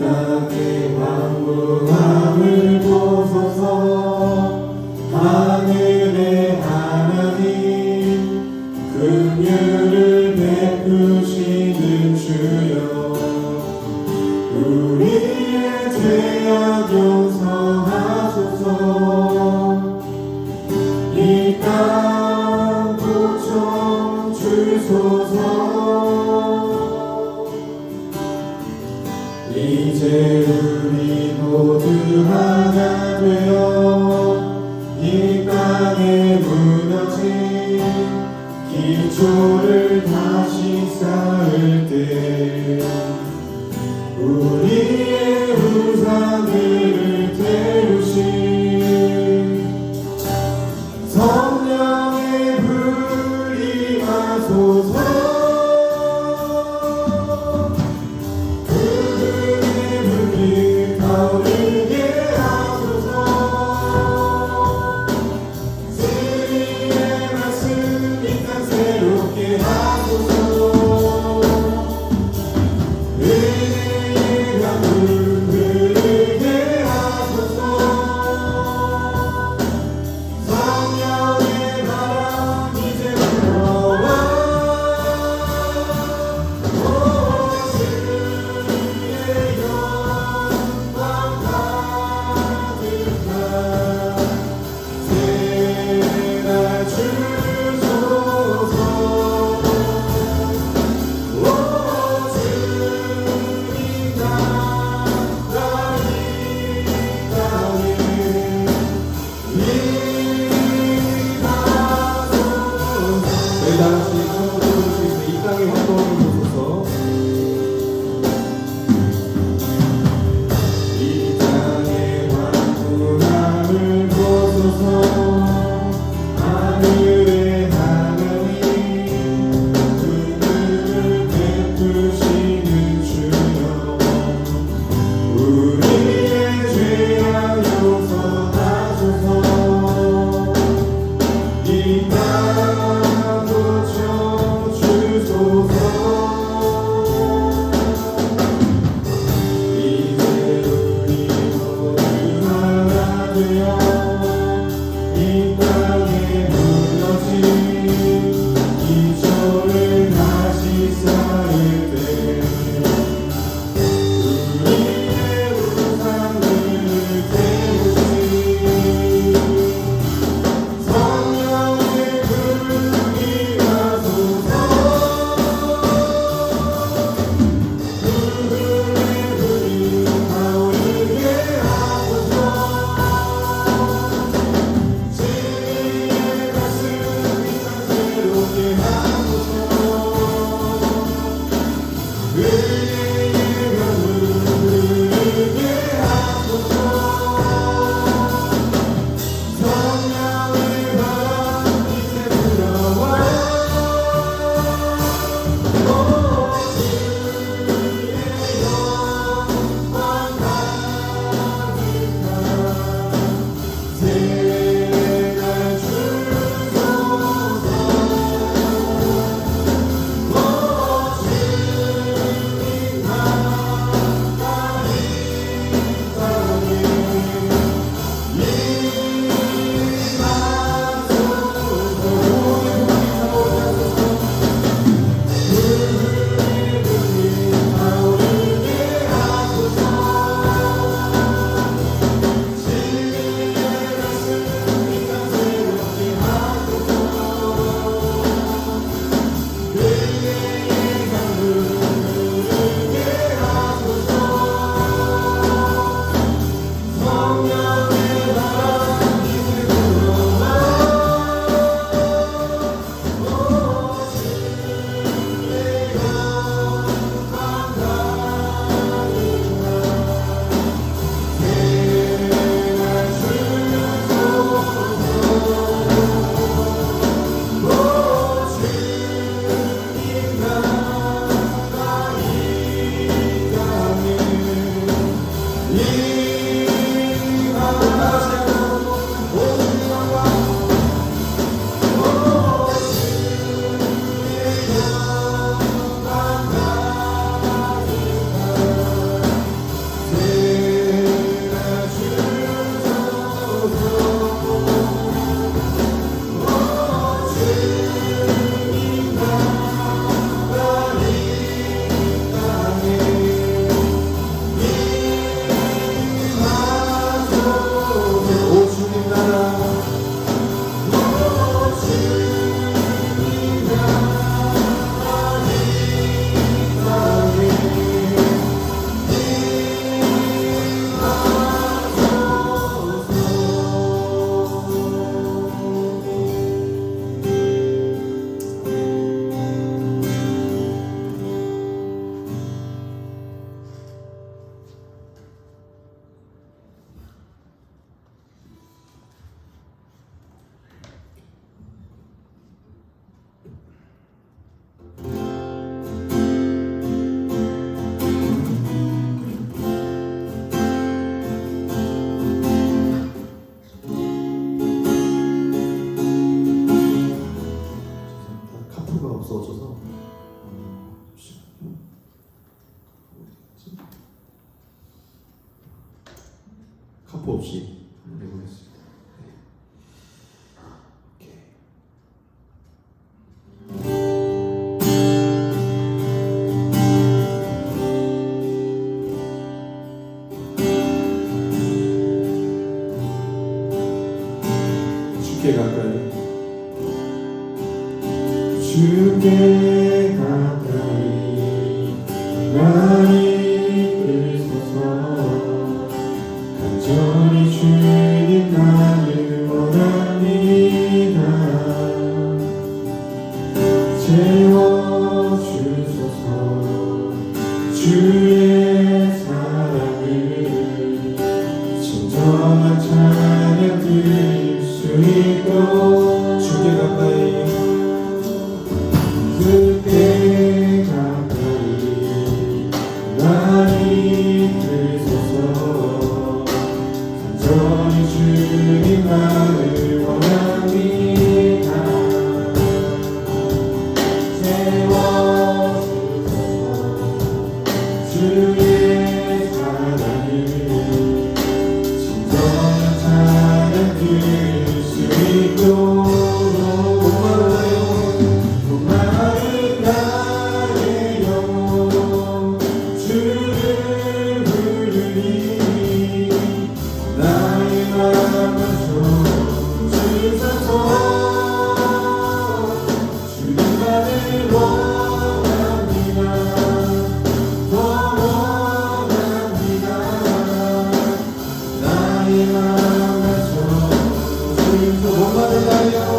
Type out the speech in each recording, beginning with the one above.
땅의 황무함을 보소서. 하늘의 하나님 긍휼을 베푸시는 주여, 우리의 죄악 용서하소서. 이 땅 고쳐 주소서. 이제 우리 모두 하나 되어 이 땅에 무너진 기초를 다시 쌓을 때 우리의 우상을 태우신 성령의 불이 임하소서. 확보 없이 내보냈습니다. 주께 가까이 주께 가까이 나를 이끌소서 간절히 주님 나를 원합니다 채워주소서 주의 사랑을 진정한 찬양 드릴 수 있도록 주께 가까이 주께 가까이 나를 이끌소서 간절히 주님 나를 원합니다 채워주소서 주의 사랑을 진정한 찬양 드릴 수 있도록 목마른 나의 영혼 주를 부르니 나의 마음을 주소서 주님만을 원합니다 더 원합니다 나의 마음을 주소서 목마른 나의 영혼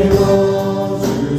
채워주소서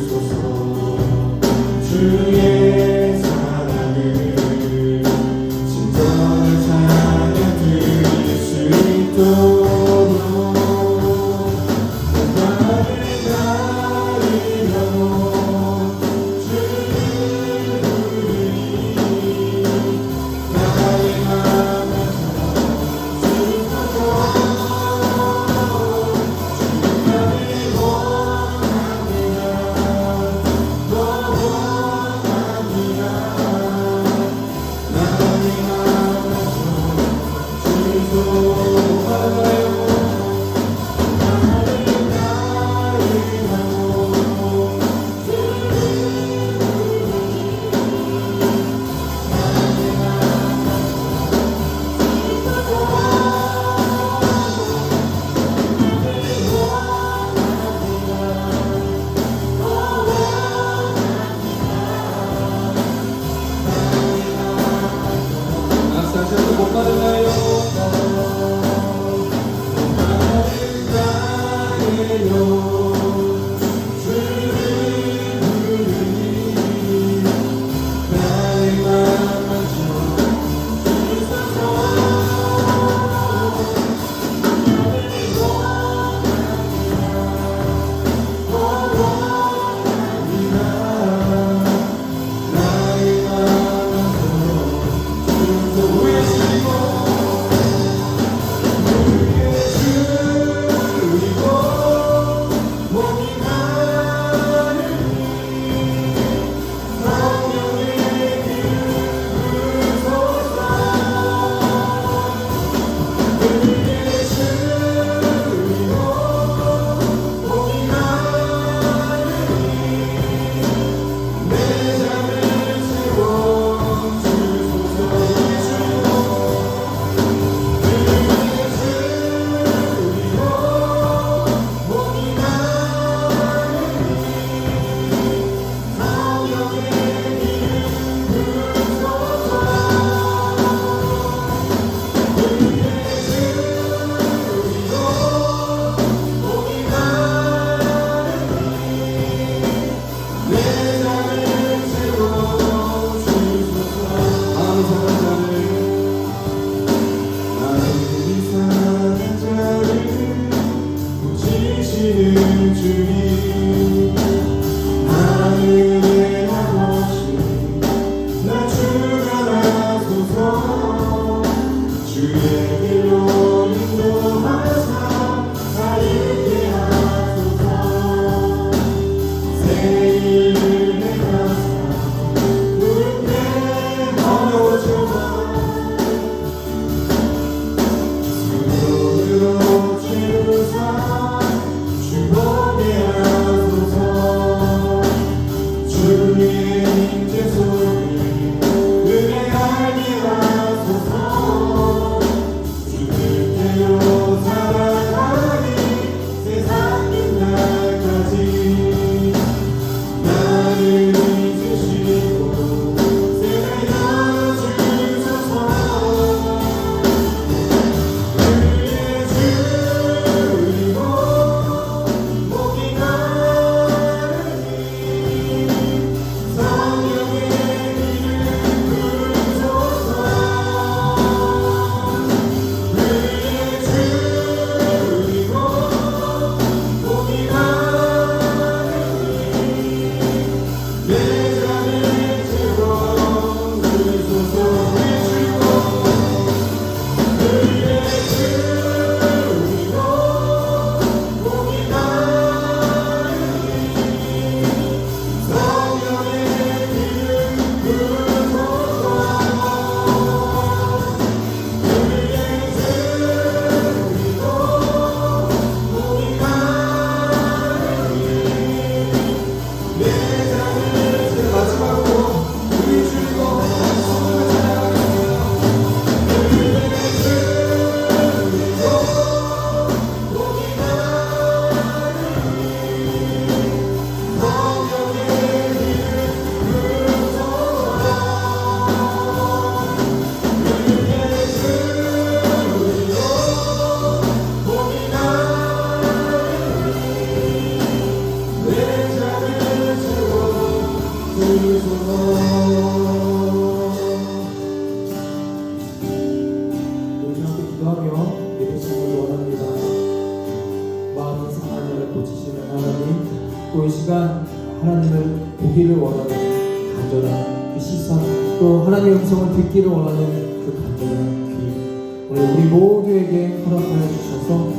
하나님을 보기를 원하는 간절한 그 시선, 또 하나님의 음성을 듣기를 원하는 그 간절한 귀, 오늘 우리 모두에게 허락하여 주셔서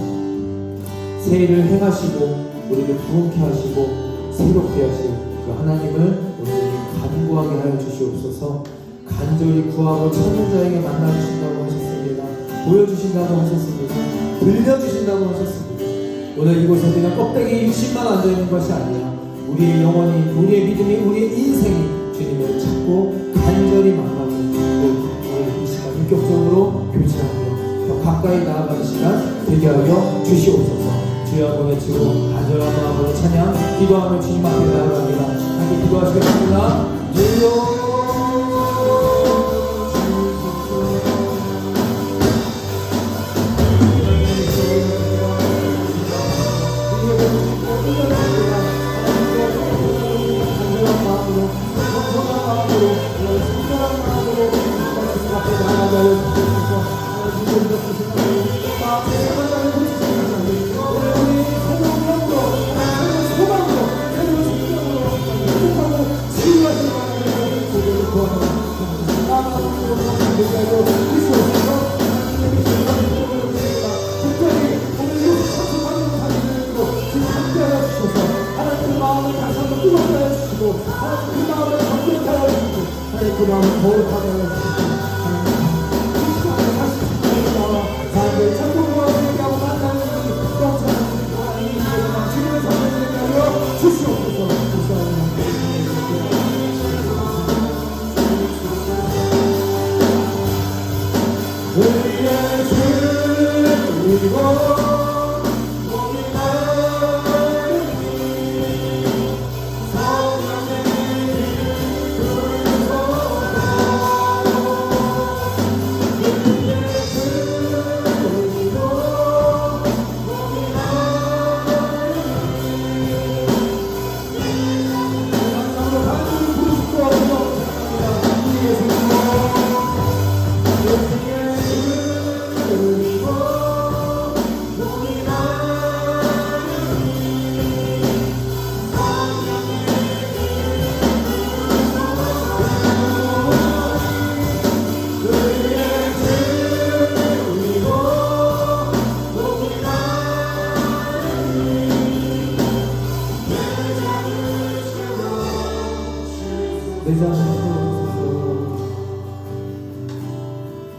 새해를 행하시고 우리를 부흥케 하시고 새롭게 하실 그 하나님을 오늘 간구하게 하여 주시옵소서. 간절히 구하고 찾는 자에게 만나주신다고 하셨습니다. 보여주신다고 하셨습니다. 들려주신다고 하셨습니다. 오늘 이곳에 그냥 껍데기 60만 앉아있는 것이 아니라 우리의 영혼이, 우리의 믿음이, 우리의 인생이 주님을 찾고 간절히 만나고 또 오늘 이 시간 인격적으로 교제하며 더 가까이 나아가는 시간 되게 하여 주시옵소서. 주여 한번 외치고 간절한 마음으로 찬양 기도하며 주님 앞에 나아갑니다. 함께 기도하시겠습니다. 주여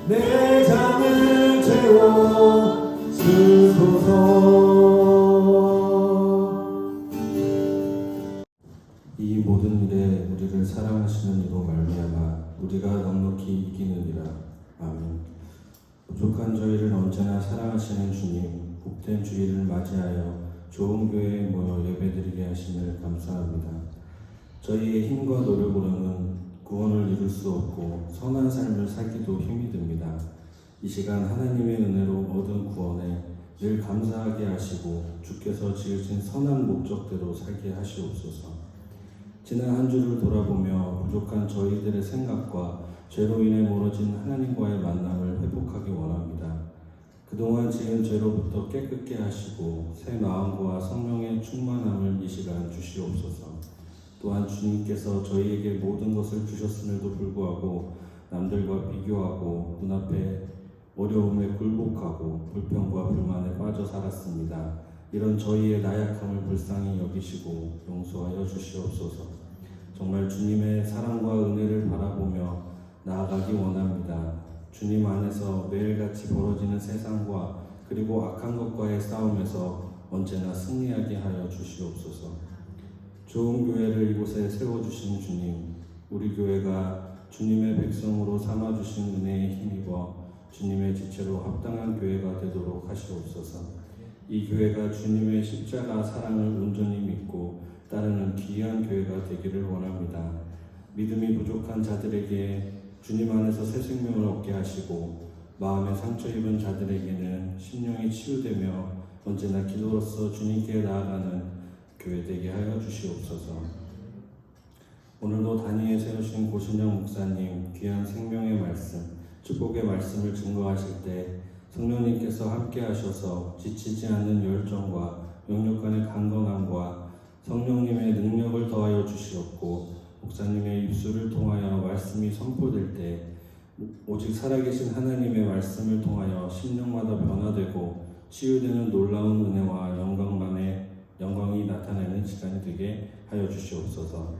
내 잠을 채워 주소서. 이 모든 일에 우리를 사랑하시는 이로 말미암아 우리가 넉넉히 이기느니라. 아멘. 부족한 저희를 언제나 사랑하시는 주님, 복된 주일을 맞이하여 좋은 교회에 모여 예배드리게 하심을 감사합니다. 저희의 힘과 노력으로는 구원을 이룰 수 없고 선한 삶을 살기도 힘이 듭니다. 이 시간 하나님의 은혜로 얻은 구원에 늘 감사하게 하시고 주께서 지으신 선한 목적대로 살게 하시옵소서. 지난 한 주를 돌아보며 부족한 저희들의 생각과 죄로 인해 멀어진 하나님과의 만남을 회복하기 원합니다. 그동안 지은 죄로부터 깨끗게 하시고 새 마음과 성령의 충만함을 이 시간 주시옵소서. 또한 주님께서 저희에게 모든 것을 주셨음에도 불구하고 남들과 비교하고 눈앞에 어려움에 굴복하고 불평과 불만에 빠져 살았습니다. 이런 저희의 나약함을 불쌍히 여기시고 용서하여 주시옵소서. 정말 주님의 사랑과 은혜를 바라보며 나아가기 원합니다. 주님 안에서 매일같이 벌어지는 세상과 그리고 악한 것과의 싸움에서 언제나 승리하게 하여 주시옵소서. 좋은 교회를 이곳에 세워주신 주님, 우리 교회가 주님의 백성으로 삼아주신 은혜에 힘입어 주님의 지체로 합당한 교회가 되도록 하시옵소서. 이 교회가 주님의 십자가 사랑을 온전히 믿고 따르는 귀한 교회가 되기를 원합니다. 믿음이 부족한 자들에게 주님 안에서 새 생명을 얻게 하시고 마음에 상처 입은 자들에게는 심령이 치유되며 언제나 기도로서 주님께 나아가는 교회 되게 하여 주시옵소서. 오늘도 단위에 세우신 고신영 목사님 귀한 생명의 말씀, 축복의 말씀을 증거하실 때 성령님께서 함께 하셔서 지치지 않는 열정과 영육간의 강건함과 성령님의 능력을 더하여 주시옵고 목사님의 입술을 통하여 말씀이 선포될 때 오직 살아계신 하나님의 말씀을 통하여 심령마다 변화되고 치유되는 놀라운 은혜와 영광이 나타나는 시간이 되게 하여 주시옵소서.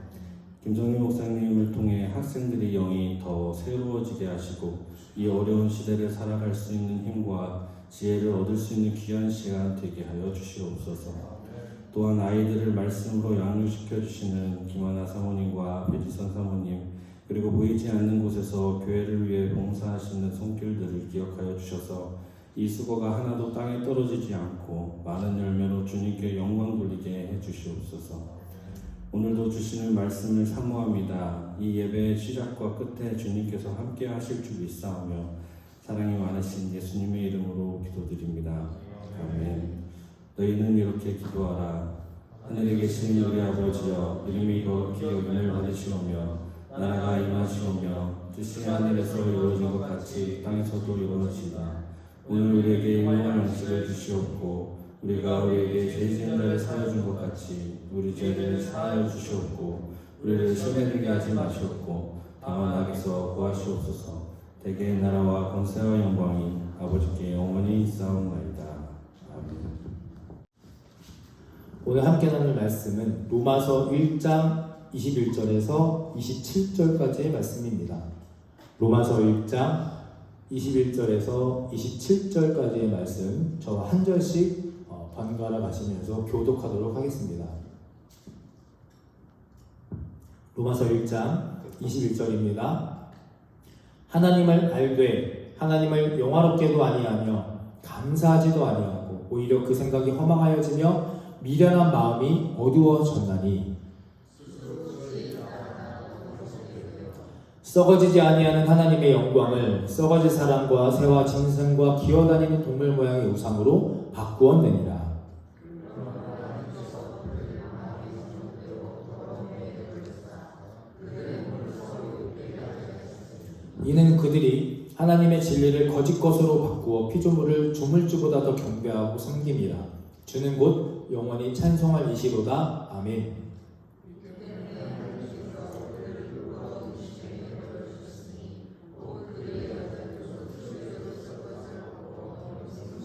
김성윤 목사님을 통해 학생들의 영이 더 새로워지게 하시고 이 어려운 시대를 살아갈 수 있는 힘과 지혜를 얻을 수 있는 귀한 시간 되게 하여 주시옵소서. 또한 아이들을 말씀으로 양육시켜 주시는 김하나 사모님과 배지선 사모님, 그리고 보이지 않는 곳에서 교회를 위해 봉사하시는 손길들을 기억하여 주셔서 이 수고가 하나도 땅에 떨어지지 않고 많은 열매로 주님께 영광 돌리게 해 주시옵소서. 오늘도 주시는 말씀을 사모합니다. 이 예배의 시작과 끝에 주님께서 함께 하실 줄 믿사오며 사랑이 많으신 예수님의 이름으로 기도드립니다. 아멘. 너희는 이렇게 기도하라. 하늘에 계신 우리 아버지여, 이름이 거룩히 여김을 받으시오며 나라가 임하시오며 뜻이 하늘에서 이루어진 것 같이 땅에서도 이루어지이다. 오늘 우리에게 일용할 양식을 주시옵고 우리가 우리에게 죄 지은 자를 사하여 준 것 같이 우리 죄를 사하여 주시옵고 우리를 시험에 들게 하지 마시옵고 다만 악에서 구하시옵소서. 대개 나라와 권세와 영광이 아버지께 영원히 있사옵나이다. 아멘. 오늘 함께 나눌 말씀은 로마서 1장 21절에서 27절까지의 말씀입니다. 로마서 1장 21절에서 27절까지의 말씀 저와 한 절씩 번갈아 가시면서 교독하도록 하겠습니다. 로마서 1장 21절입니다. 하나님을 알되 하나님을 영화롭게도 아니하며 감사하지도 아니하고 오히려 그 생각이 허망하여지며 미련한 마음이 어두워졌나니 썩어지지 아니하는 하나님의 영광을 썩어질 사람과 새와 짐승과 기어다니는 동물 모양의 우상으로 바꾸었느니라. 이는 그들이 하나님의 진리를 거짓 것으로 바꾸어 피조물을 조물주보다 더 경배하고 섬김이라. 주는 곧 영원히 찬송할 이시로다. 아멘.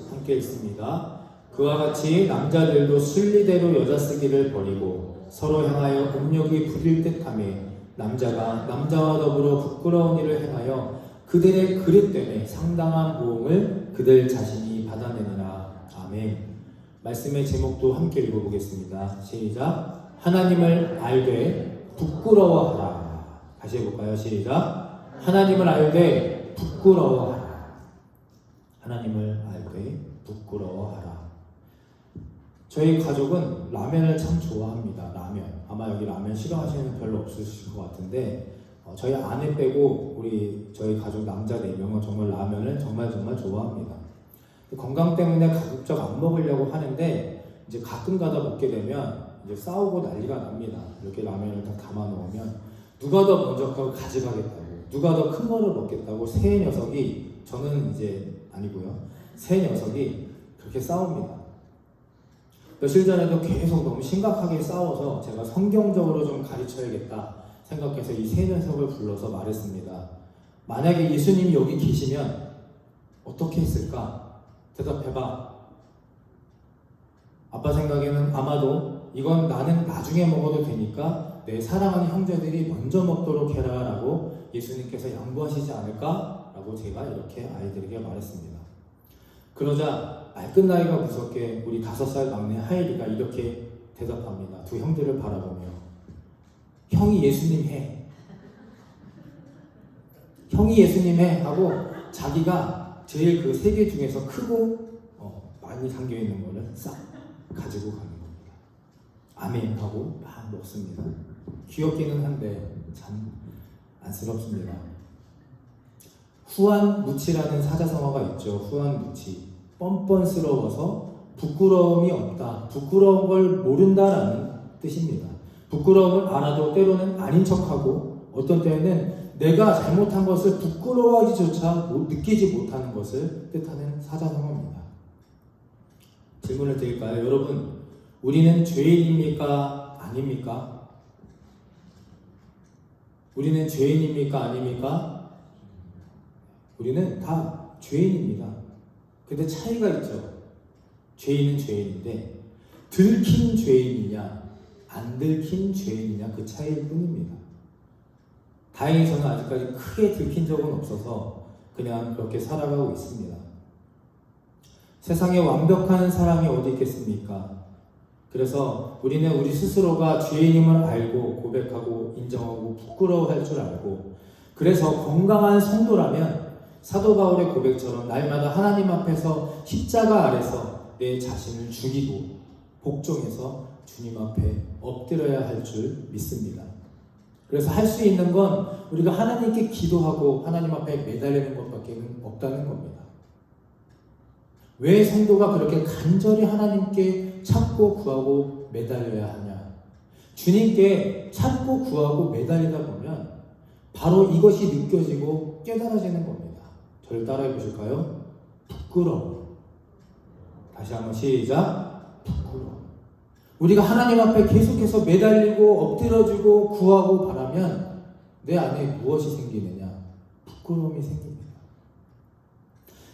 함께 읽습니다. 그와 같이 남자들도 순리대로 여자 쓰기를 버리고 서로 향하여 음욕이 부릴 듯하며 남자가 남자와 더불어 부끄러운 일을 행하여 그들의 그릇 때문에 상당한 보응을 그들 자신이 받아내느라. 아멘. 말씀의 제목도 함께 읽어보겠습니다. 시작. 하나님을 알되 부끄러워하라. 다시 해볼까요? 시작. 하나님을 알되 부끄러워하라. 하나님을 알되 부끄러워하라. 저희 가족은 라면을 참 좋아합니다. 라면. 아마 여기 라면 싫어하시는 분 별로 없으실 것 같은데 저희 아내 빼고 저희 가족 남자 4명은 정말 라면을 정말 좋아합니다. 건강 때문에 가급적 안 먹으려고 하는데 이제 가끔 가다 먹게 되면 이제 싸우고 난리가 납니다. 이렇게 라면을 다 담아 놓으면 누가 더 먼저 그걸 가져가겠다고, 누가 더 큰 거를 먹겠다고 세 녀석이, 저는 이제 아니고요, 세 녀석이 그렇게 싸웁니다. 며칠 전에도 계속 너무 심각하게 싸워서 제가 성경적으로 좀 가르쳐야겠다 생각해서 이 세 녀석을 불러서 말했습니다. 만약에 예수님이 여기 계시면 어떻게 했을까? 대답해봐. 아빠 생각에는 아마도 이건 나는 나중에 먹어도 되니까 내 사랑하는 형제들이 먼저 먹도록 해라 라고 예수님께서 양보하시지 않을까? 라고 제가 이렇게 아이들에게 말했습니다. 그러자 말끝나기가 무섭게 우리 5살 막내 하일이가 이렇게 대답합니다. 두 형들을 바라보며 형이 예수님 해. 형이 예수님 해 하고 자기가 제일 그 3개 중에서 크고 많이 담겨있는 거를 싹 가지고 가는 겁니다. 아멘 하고 막 먹습니다. 귀엽기는 한데 참 안쓰럽습니다. 후안무치라는 사자성어가 있죠. 후안무치. 뻔뻔스러워서 부끄러움이 없다. 부끄러운 걸 모른다라는 뜻입니다. 부끄러움을 알아도 때로는 아닌 척하고 어떤 때에는 내가 잘못한 것을 부끄러워하기조차 느끼지 못하는 것을 뜻하는 사자성어입니다. 질문을 드릴까요? 여러분, 우리는 죄인입니까? 아닙니까? 우리는 죄인입니까? 아닙니까? 우리는 다 죄인입니다. 근데 차이가 있죠. 죄인은 죄인인데 들킨 죄인이냐 안 들킨 죄인이냐 그 차이일 뿐입니다. 다행히 저는 아직까지 크게 들킨 적은 없어서 그냥 그렇게 살아가고 있습니다. 세상에 완벽한 사람이 어디 있겠습니까? 그래서 우리는 우리 스스로가 죄인임을 알고 고백하고 인정하고 부끄러워할 줄 알고, 그래서 건강한 성도라면 사도 바울의 고백처럼 날마다 하나님 앞에서 십자가 아래서 내 자신을 죽이고 복종해서 주님 앞에 엎드려야 할 줄 믿습니다. 그래서 할 수 있는 건 우리가 하나님께 기도하고 하나님 앞에 매달리는 것밖에 없다는 겁니다. 왜 성도가 그렇게 간절히 하나님께 찾고 구하고 매달려야 하냐? 주님께 찾고 구하고 매달리다 보면 바로 이것이 느껴지고 깨달아지는 겁니다. 저를 따라해 보실까요? 부끄러움. 다시 한번 시작. 부끄러움. 우리가 하나님 앞에 계속해서 매달리고 엎드려주고 구하고 바라면 내 안에 무엇이 생기느냐? 부끄러움이 생깁니다.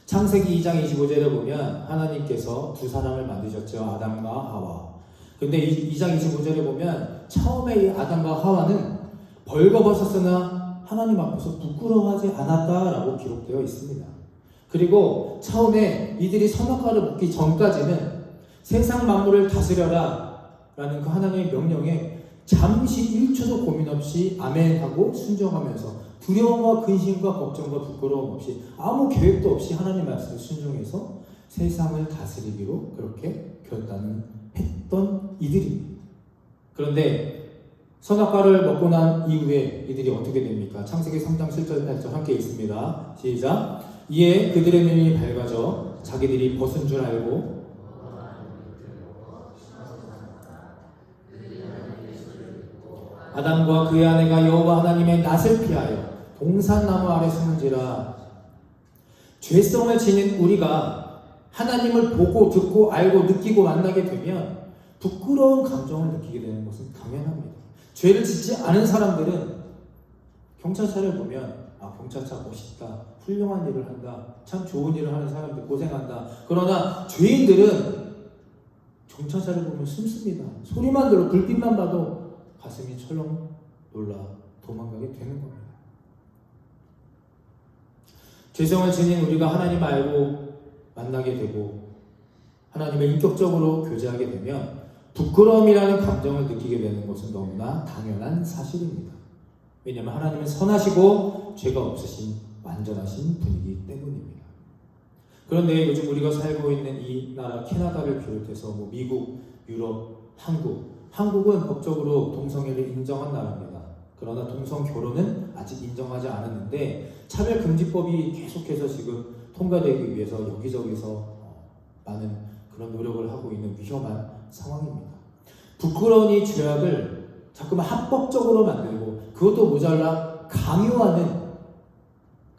창세기 2장 25절에 보면 하나님께서 두 사람을 만드셨죠. 아담과 하와. 근데 2장 25절에 보면 처음에 이 아담과 하와는 벌거벗었으나 하나님 앞에서 부끄러워하지 않았다라고 기록되어 있습니다. 그리고 처음에 이들이 선악과를 먹기 전까지는 세상 만물을 다스려라 라는 그 하나님의 명령에 잠시 1초도 고민 없이 아멘하고 순종하면서 두려움과 근심과 걱정과 부끄러움 없이 아무 계획도 없이 하나님 말씀을 순종해서 세상을 다스리기로 그렇게 결단했던 이들입니다. 그런데 선악과를 먹고 난 이후에 이들이 어떻게 됩니까? 창세기 3장 7절 8절 함께 있습니다. 시작. 이에 그들의 눈이 밝아져 자기들이 벗은 줄 알고 아담과 그의 아내가 여호와 하나님의 낯을 피하여 동산나무 아래 숨은지라. 죄성을 지닌 우리가 하나님을 보고 듣고 알고 느끼고 만나게 되면 부끄러운 감정을 느끼게 되는 것은 당연합니다. 죄를 짓지 않은 사람들은 경찰차를 보면 경찰차 멋있다, 훌륭한 일을 한다, 참 좋은 일을 하는 사람들 고생한다. 그러나 죄인들은 경찰차를 보면 숨습니다. 소리만 들어 불빛만 봐도 가슴이 철렁 놀라 도망가게 되는 겁니다. 죄성을 지닌 우리가 하나님 알고 만나게 되고 하나님을 인격적으로 교제하게 되면 부끄러움이라는 감정을 느끼게 되는 것은 너무나 당연한 사실입니다. 왜냐하면 하나님은 선하시고 죄가 없으신 완전하신 분이기 때문입니다. 그런데 요즘 우리가 살고 있는 이 나라 캐나다를 비롯해서 미국, 유럽, 한국은 법적으로 동성애를 인정한 나라입니다. 그러나 동성 결혼은 아직 인정하지 않았는데 차별금지법이 계속해서 지금 통과되기 위해서 여기저기서 많은 그런 노력을 하고 있는 위험한 상황입니다. 부끄러운 이 죄악을 자꾸만 합법적으로 만들고 그것도 모자라 강요하는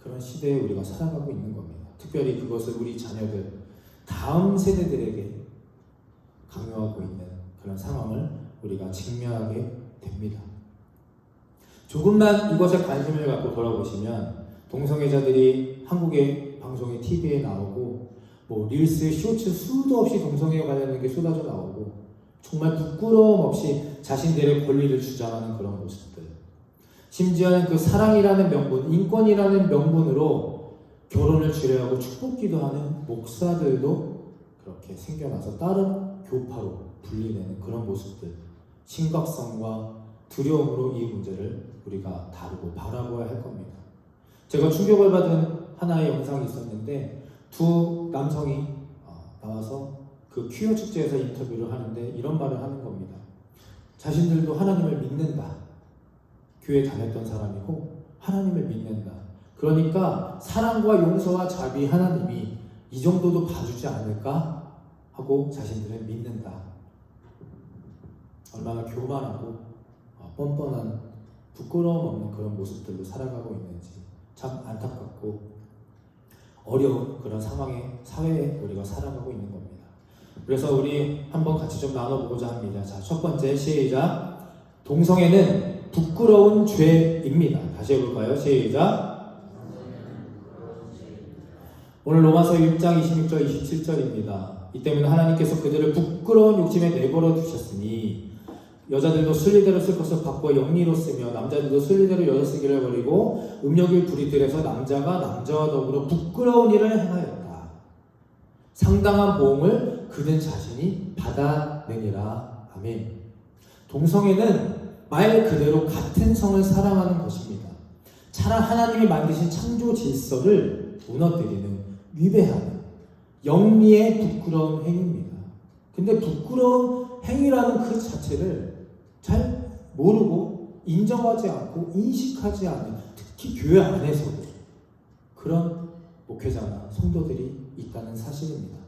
그런 시대에 우리가 살아가고 있는 겁니다. 특별히 그것을 우리 자녀들, 다음 세대들에게 강요하고 있는 그런 상황을 우리가 직면하게 됩니다. 조금만 이것에 관심을 갖고 돌아보시면 동성애자들이 한국의 방송에 TV에 나오고 릴스, 쇼츠 수도 없이 동성애에 관련된 게 쏟아져 나오고 정말 부끄러움 없이 자신들의 권리를 주장하는 그런 모습들, 심지어는 그 사랑이라는 명분, 인권이라는 명분으로 결혼을 주례하고 축복기도 하는 목사들도 그렇게 생겨나서 다른 교파로 분리되는 그런 모습들, 심각성과 두려움으로 이 문제를 우리가 다루고 바라보아야 할 겁니다. 제가 충격을 받은 하나의 영상이 있었는데 두 남성이 나와서 그 퀴어 축제에서 인터뷰를 하는데 이런 말을 하는 겁니다. 자신들도 하나님을 믿는다. 교회 다녔던 사람이고 하나님을 믿는다. 그러니까 사랑과 용서와 자비 하나님이 이 정도도 봐주지 않을까 하고 자신들은 믿는다. 얼마나 교만하고 뻔뻔한 부끄러움 없는 그런 모습들로 살아가고 있는지 참 안타깝고 어려운 그런 사회에 우리가 살아가고 있는 겁니다. 그래서 우리 한번 같이 좀 나눠보고자 합니다. 자, 첫 번째 시작. 동성애는 부끄러운 죄입니다. 다시 해볼까요? 시작. 오늘 로마서 1장 26절 27절입니다. 이 때문에 하나님께서 그들을 부끄러운 욕심에 내버려 두셨으니 여자들도 순리대로 쓸 것을 바꾸어 영리로 쓰며 남자들도 순리대로 여자 쓰기를 버리고 음욕을 부리들여서 남자가 남자와 더불어 부끄러운 일을 행하였다. 상당한 보응을 그들 자신이 받아내니라. 아멘. 동성애는 말 그대로 같은 성을 사랑하는 것입니다. 차라리 하나님이 만드신 창조 질서를 무너뜨리는, 위배하는, 영리의 부끄러운 행위입니다. 근데 부끄러운 행위라는 그 자체를 잘 모르고 인정하지 않고 인식하지 않는, 특히 교회 안에서도 그런 목회자나 성도들이 있다는 사실입니다.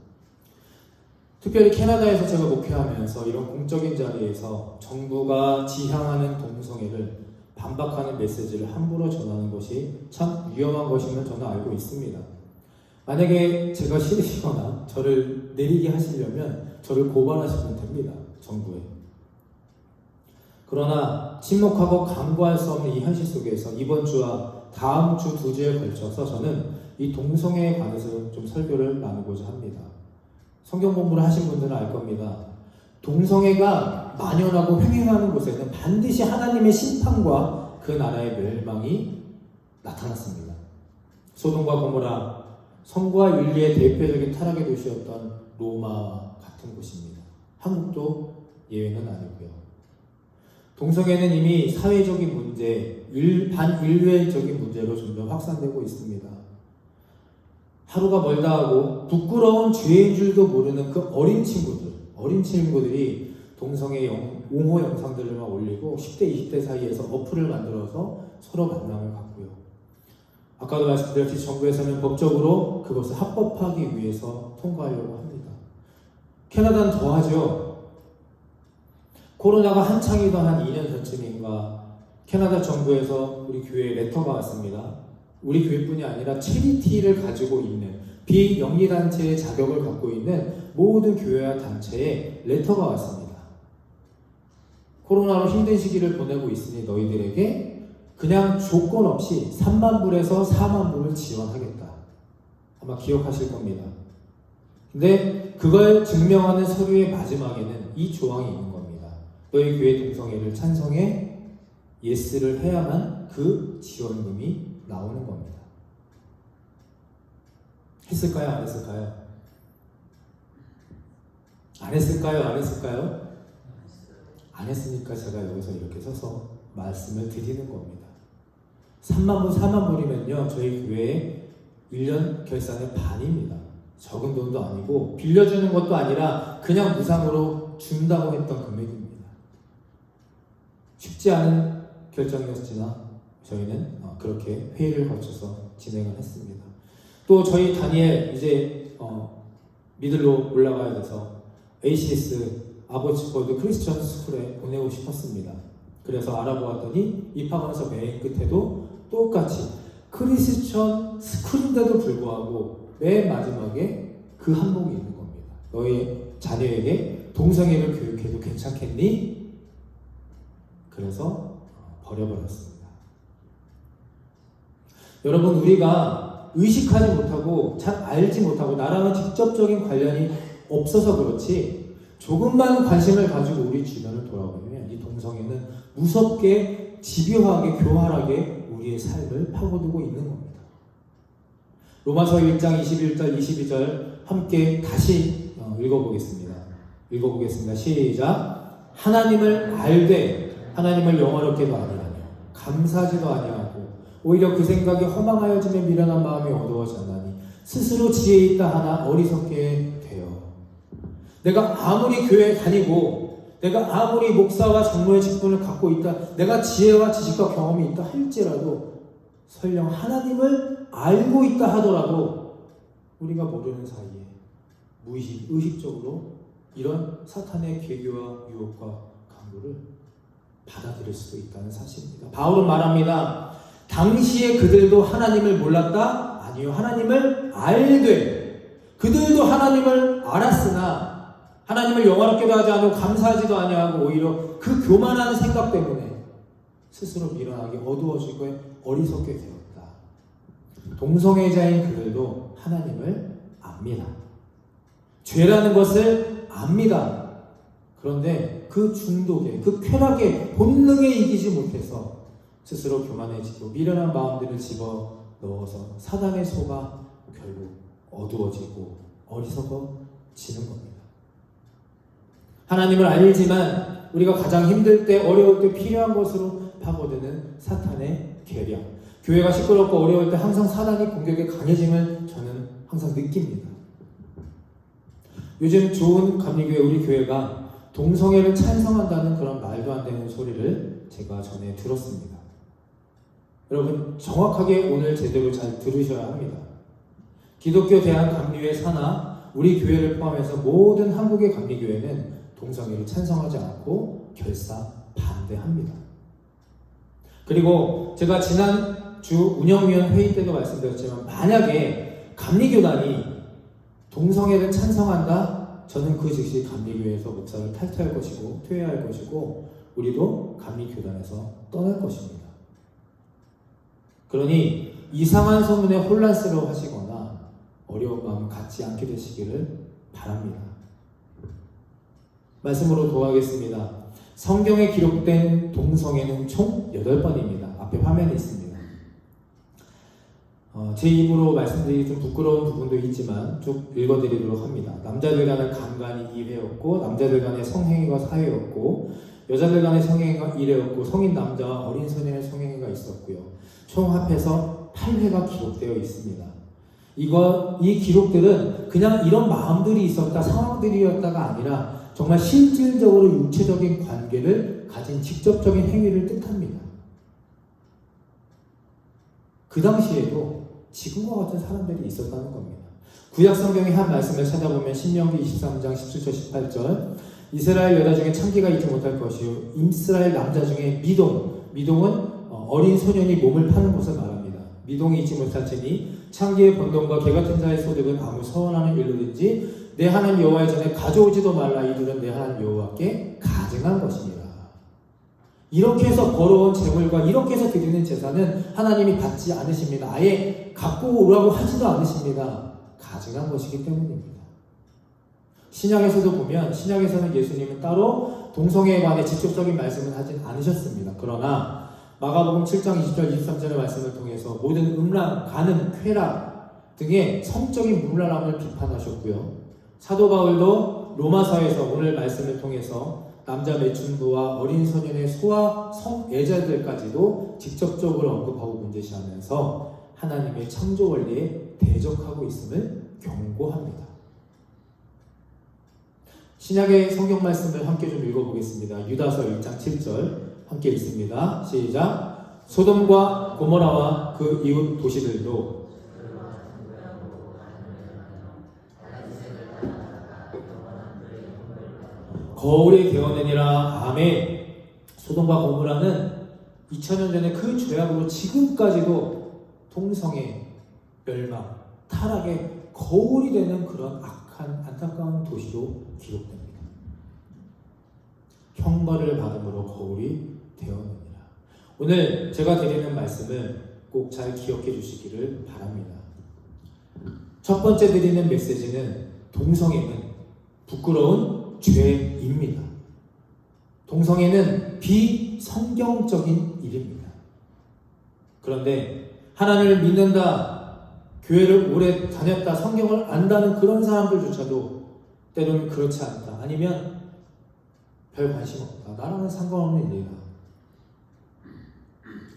특별히 캐나다에서 제가 목회하면서 이런 공적인 자리에서 정부가 지향하는 동성애를 반박하는 메시지를 함부로 전하는 것이 참 위험한 것임을 저는 알고 있습니다. 만약에 제가 싫으시거나 저를 내리게 하시려면 저를 고발하시면 됩니다. 정부에. 그러나 침묵하고 강구할 수 없는 이 현실 속에서 이번 주와 다음 주 2주에 걸쳐서 저는 이 동성애에 관해서 좀 설교를 나누고자 합니다. 성경 공부를 하신 분들은 알 겁니다. 동성애가 만연하고 횡행하는 곳에는 반드시 하나님의 심판과 그 나라의 멸망이 나타났습니다. 소돔과 고모라, 성과 윤리의 대표적인 타락의 도시였던 로마와 같은 곳입니다. 한국도 예외는 아니고요. 동성애는 이미 사회적인 문제, 반인류애적인 문제로 점점 확산되고 있습니다. 하루가 멀다 하고 부끄러운 죄인 줄도 모르는 그 어린 친구들이 동성애 옹호 영상들만 올리고 10대, 20대 사이에서 어플을 만들어서 서로 만남을 갖고요. 아까도 말씀드렸듯이 정부에서는 법적으로 그것을 합법화하기 위해서 통과하려고 합니다. 캐나다는 더하죠. 코로나가 한창이던 한 2년 전쯤인가 캐나다 정부에서 우리 교회에 레터가 왔습니다. 우리 교회뿐이 아니라 체리티를 가지고 있는 비영리단체의 자격을 갖고 있는 모든 교회와 단체에 레터가 왔습니다. 코로나로 힘든 시기를 보내고 있으니 너희들에게 그냥 조건 없이 3만 불에서 4만 불을 지원하겠다. 아마 기억하실 겁니다. 근데 그걸 증명하는 서류의 마지막에는 이 조항이 있는 겁니다. 너희 교회 동성애를 찬성해 예스를 해야만 그 지원금이 나오는 겁니다. 했을까요? 안 했을까요? 안 했을까요? 안 했을까요? 안 했으니까 제가 여기서 이렇게 서서 말씀을 드리는 겁니다. 3만 불, 4만 불이면요 저희 교회의 1년 결산의 반입니다. 적은 돈도 아니고 빌려주는 것도 아니라 그냥 무상으로 준다고 했던 금액입니다. 쉽지 않은 결정이었지만 저희는 그렇게 회의를 거쳐서 진행을 했습니다. 또 저희 다니엘 이제 미들로 올라가야 돼서 ACS 아버지포드 크리스천 스쿨에 보내고 싶었습니다. 그래서 알아보았더니 입학원서 맨 끝에도 똑같이 크리스천 스쿨인데도 불구하고 맨 마지막에 그 항목이 있는 겁니다. 너희 자녀에게 동성애를 교육해도 괜찮겠니? 그래서 버려버렸습니다. 여러분, 우리가 의식하지 못하고 잘 알지 못하고 나랑은 직접적인 관련이 없어서 그렇지 조금만 관심을 가지고 우리 주변을 돌아보면 이 동성애는 무섭게 집요하게 교활하게 우리의 삶을 파고들고 있는 겁니다. 로마서 1장 21절 22절 함께 다시 읽어보겠습니다. 시작. 하나님을 알되 하나님을 영화롭게도 아니하며 감사하지도 아니하고 오히려 그 생각이 허망하여짐에 미련한 마음이 어두워졌나니 스스로 지혜 있다 하나 어리석게 되어 내가 아무리 교회에 다니고 내가 아무리 목사와 장로의 직분을 갖고 있다 내가 지혜와 지식과 경험이 있다 할지라도 설령 하나님을 알고 있다 하더라도 우리가 모르는 사이에 의식적으로 이런 사탄의 계교와 유혹과 강도를 받아들일 수도 있다는 사실입니다. 바울은 말합니다. 당시에 그들도 하나님을 몰랐다? 아니요. 하나님을 알되 그들도 하나님을 알았으나 하나님을 영화롭게도 하지 않고 감사하지도 아니하고 오히려 그 교만한 생각 때문에 스스로 미련하게 어두워지고 어리석게 되었다. 동성애자인 그들도 하나님을 압니다. 죄라는 것을 압니다. 그런데 그 중독에, 그 쾌락에, 본능에 이기지 못해서 스스로 교만해지고 미련한 마음들을 집어넣어서 사단의 소가 결국 어두워지고 어리석어지는 겁니다. 하나님을 알지만 우리가 가장 힘들 때, 어려울 때 필요한 것으로 파고드는 사탄의 계략. 교회가 시끄럽고 어려울 때 항상 사단이 공격에 강해짐을 저는 항상 느낍니다. 요즘 좋은 감리교회 우리 교회가 동성애를 찬성한다는 그런 말도 안 되는 소리를 제가 전에 들었습니다. 여러분 정확하게 오늘 제대로 잘 들으셔야 합니다. 기독교 대한감리회 산하 우리 교회를 포함해서 모든 한국의 감리교회는 동성애를 찬성하지 않고 결사 반대합니다. 그리고 제가 지난주 운영위원 회의 때도 말씀드렸지만 만약에 감리교단이 동성애를 찬성한다? 저는 그 즉시 감리교회에서 목사를 탈퇴할 것이고 퇴회할 것이고 우리도 감리교단에서 떠날 것입니다. 그러니 이상한 소문에 혼란스러워 하시거나 어려운 마음 갖지 않게 되시기를 바랍니다. 말씀으로 도와하겠습니다. 성경에 기록된 동성애는 총 8번입니다. 앞에 화면에 있습니다. 제 입으로 말씀드리기 좀 부끄러운 부분도 있지만 쭉 읽어드리도록 합니다. 남자들 간의 간간이 2회였고 남자들 간의 성행위가 4회였고 여자들 간의 성행위가 1회였고 성인 남자와 어린 소년의 성행위가 있었고요. 총 합해서 8회가 기록되어 있습니다. 이 기록들은 그냥 이런 마음들이 있었다, 상황들이었다가 아니라 정말 실질적으로 육체적인 관계를 가진 직접적인 행위를 뜻합니다. 그 당시에도 지금과 같은 사람들이 있었다는 겁니다. 구약 성경의 한 말씀을 찾아보면 신명기 23장 17절 18절 이스라엘 여자 중에 창기가 있지 못할 것이요 이스라엘 남자 중에 미동은 어린 소년이 몸을 파는 것을 말합니다. 미동이 있지 못할지니 창기의 본동과 개같은 자의 소득은 아무 서원하는 일로든지 내 하나님 여호와의 전에 가져오지도 말라. 이들은 내 하나님 여호와께 가증한 것이니라. 이렇게 해서 벌어온 재물과 이렇게 해서 드리는 제사는 하나님이 받지 않으십니다. 아예 갖고 오라고 하지도 않으십니다. 가증한 것이기 때문입니다. 신약에서도 보면 신약에서는 예수님은 따로 동성애에 관해 직접적인 말씀을 하진 않으셨습니다. 그러나 마가복음 7장 20절 23절의 말씀을 통해서 모든 음란, 간음, 쾌락 등의 성적인 문란함을 비판하셨고요. 사도 바울도 로마서에서 오늘 말씀을 통해서 남자 매춘부와 어린 소년의 소와 성애자들까지도 직접적으로 언급하고 문제시하면서 하나님의 창조 원리에 대적하고 있음을 경고합니다. 신약의 성경 말씀을 함께 좀 읽어보겠습니다. 유다서 1장 7절 함께 읽습니다. 시작. 소돔과 고모라와 그 이웃 도시들도 거울이 되었느니라. 아멘. 소돔과 고모라는 2000년 전에 그 죄악으로 지금까지도 동성애, 멸망, 타락의 거울이 되는 그런 악한 안타까운 도시로 기록됩니다. 형벌을 받음으로 거울이 되었느니라. 오늘 제가 드리는 말씀을 꼭 잘 기억해 주시기를 바랍니다. 첫 번째 드리는 메시지는 동성애는 부끄러운 죄입니다. 동성애는 비성경적인 일입니다. 그런데 하나님을 믿는다, 교회를 오래 다녔다, 성경을 안다는 그런 사람들조차도 때로는 그렇지 않다, 아니면 별 관심 없다, 나랑은 상관없는 일이다,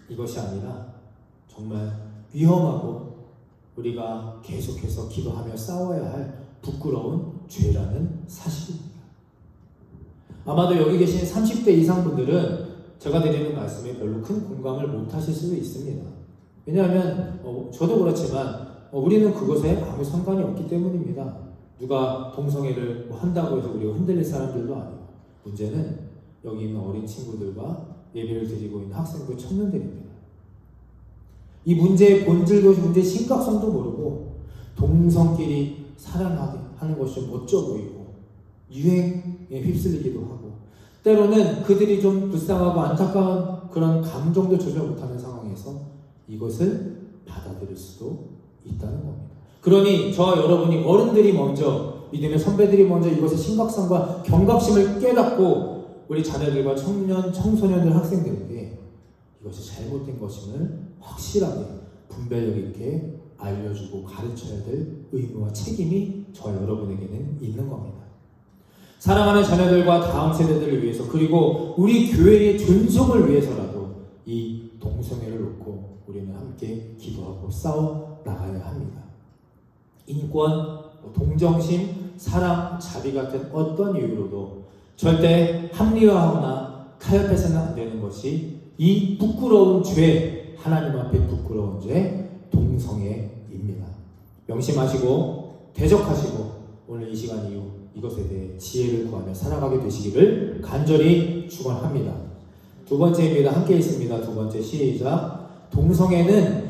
이것이 아니라 정말 위험하고 우리가 계속해서 기도하며 싸워야 할 부끄러운 죄라는 사실입니다. 아마도 여기 계신 30대 이상 분들은 제가 드리는 말씀에 별로 큰 공감을 못 하실 수도 있습니다. 왜냐하면 저도 그렇지만 우리는 그것에 아무 상관이 없기 때문입니다. 누가 동성애를 한다고 해서 우리가 흔들릴 사람들도 아니고, 문제는 여기 있는 어린 친구들과 예배를 드리고 있는 학생들, 청년들입니다. 이 문제의 본질도, 문제의 심각성도 모르고 동성끼리 사랑하게 하는 것이 좀 멋져 보이고 유행에 휩쓸리기도 하고, 때로는 그들이 좀 불쌍하고 안타까운 그런 감정도 조절 못하는 상황에서 이것을 받아들일 수도 있다는 겁니다. 그러니 저와 여러분이, 어른들이 먼저, 믿음의 선배들이 먼저 이것의 심각성과 경각심을 깨닫고 우리 자녀들과 청년, 청소년들, 학생들에게 이것이 잘못된 것임을 확실하게 분별력 있게 알려주고 가르쳐야 될 의무와 책임이 저와 여러분에게는 있는 겁니다. 사랑하는 자녀들과 다음 세대들을 위해서, 그리고 우리 교회의 존속을 위해서라도 이 동성애를 놓고 우리는 함께 기도하고 싸워 나가야 합니다. 인권, 동정심, 사랑, 자비 같은 어떤 이유로도 절대 합리화하거나 타협해서는 안 되는 것이 이 부끄러운 죄, 하나님 앞에 부끄러운 죄, 동성애입니다. 명심하시고 대적하시고 오늘 이 시간 이후 이것에 대해 지혜를 구하며 살아가게 되시기를 간절히 축원합니다. 두 번째입니다. 함께 있습니다. 두 번째, 시작. 동성애는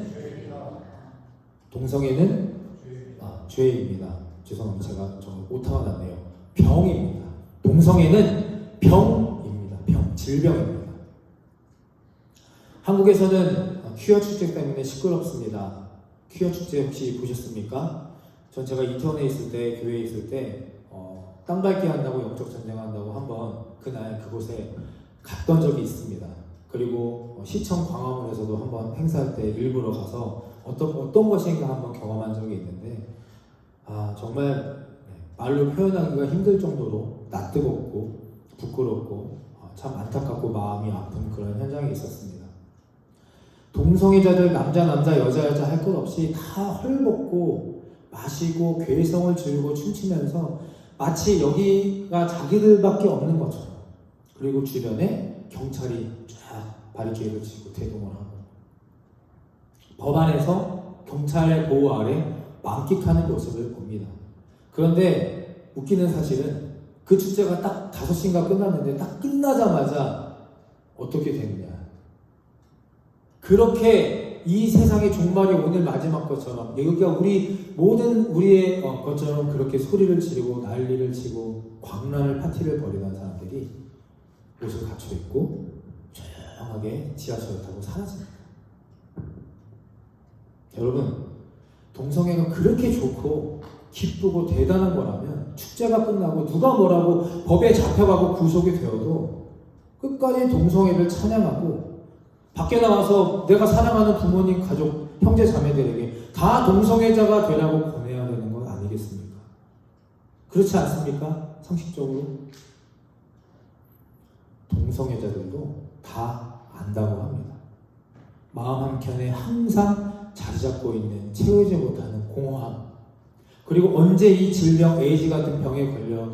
죄입니다. 죄송합니다. 제가 좀 오타가 났네요. 병입니다. 동성애는 병입니다. 질병입니다. 한국에서는 퀴어 축제 때문에 시끄럽습니다. 퀴어 축제 혹시 보셨습니까? 전 제가 이태원에 있을 때, 교회에 있을 때 땅 밟기 한다고, 영적 전쟁한다고 한번 그날 그곳에 갔던 적이 있습니다. 그리고 시청 광화문에서도 한번 행사할 때 일부러 가서 어떤 것인가 한번 경험한 적이 있는데, 정말 말로 표현하기가 힘들 정도로 낯뜨겁고 부끄럽고 참 안타깝고 마음이 아픈 그런 현장이 있었습니다. 동성애자들 남자 여자 할 것 없이 다 헐벗고 마시고 괴성을 지르고 춤추면서 마치 여기가 자기들밖에 없는 것처럼, 그리고 주변에 경찰이 쫙 바리케이드를 치고 대동을 하고, 법안에서 경찰의 보호 아래 만끽하는 모습을 봅니다. 그런데 웃기는 사실은 그 축제가 딱 5시인가 끝났는데 딱 끝나자마자 어떻게 되느냐, 그렇게 이 세상의 종말이 오늘 마지막 것처럼, 여기가 우리의 것처럼 그렇게 소리를 지르고 난리를 치고 광란을 파티를 벌이던 사람들이 옷을 갖춰 입고 조용하게 지하철을 타고 사라집니다. 여러분, 동성애가 그렇게 좋고 기쁘고 대단한 거라면 축제가 끝나고 누가 뭐라고 법에 잡혀가고 구속이 되어도 끝까지 동성애를 찬양하고, 밖에 나와서 내가 사랑하는 부모님, 가족, 형제, 자매들에게 다 동성애자가 되라고 권해야 되는 건 아니겠습니까? 그렇지 않습니까? 상식적으로. 동성애자들도 다 안다고 합니다. 마음 한켠에 항상 자리 잡고 있는 채우지 못하는 공허함, 그리고 언제 이 질병, 에이즈 같은 병에 걸려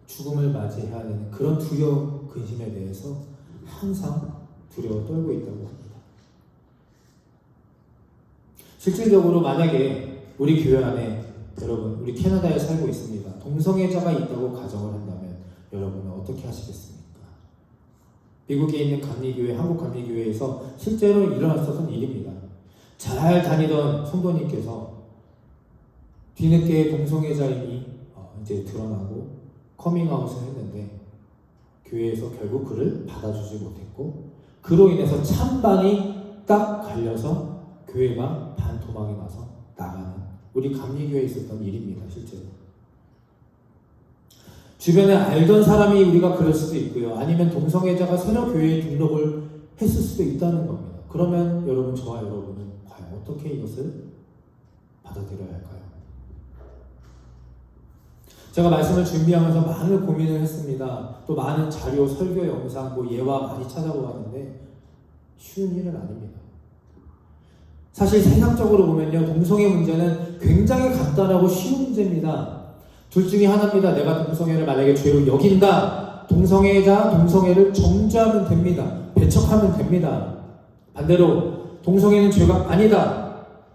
죽음을 맞이해야 되는 그런 두려움, 근심에 대해서 항상 두려워 떨고 있다고 합니다. 실질적으로 만약에 우리 교회 안에, 여러분, 우리 캐나다에 살고 있습니다. 동성애자가 있다고 가정을 한다면 여러분은 어떻게 하시겠습니까? 미국에 있는 감리교회, 한국 감리교회에서 실제로 일어났었던 일입니다. 잘 다니던 성도님께서 뒤늦게 동성애자임이 이제 드러나고 커밍아웃을 했는데 교회에서 결국 그를 받아주지 못했고, 그로 인해서 찬반이 딱 갈려서 교회가 반토막이 나서 나가는, 우리 감리교회에 있었던 일입니다. 실제로 주변에 알던 사람이 우리가 그럴 수도 있고요, 아니면 동성애자가 새로 교회에 등록을 했을 수도 있다는 겁니다. 그러면 여러분, 저와 여러분은 과연 어떻게 이것을 받아들여야 할까요? 제가 말씀을 준비하면서 많은 고민을 했습니다. 또 많은 자료, 설교 영상, 예화 많이 찾아보았는데 쉬운 일은 아닙니다. 사실 세상적으로 보면요, 동성애 문제는 굉장히 간단하고 쉬운 문제입니다. 둘 중에 하나입니다. 내가 동성애를 만약에 죄로 여긴다, 동성애자, 동성애를 정죄하면 됩니다. 배척하면 됩니다. 반대로 동성애는 죄가 아니다,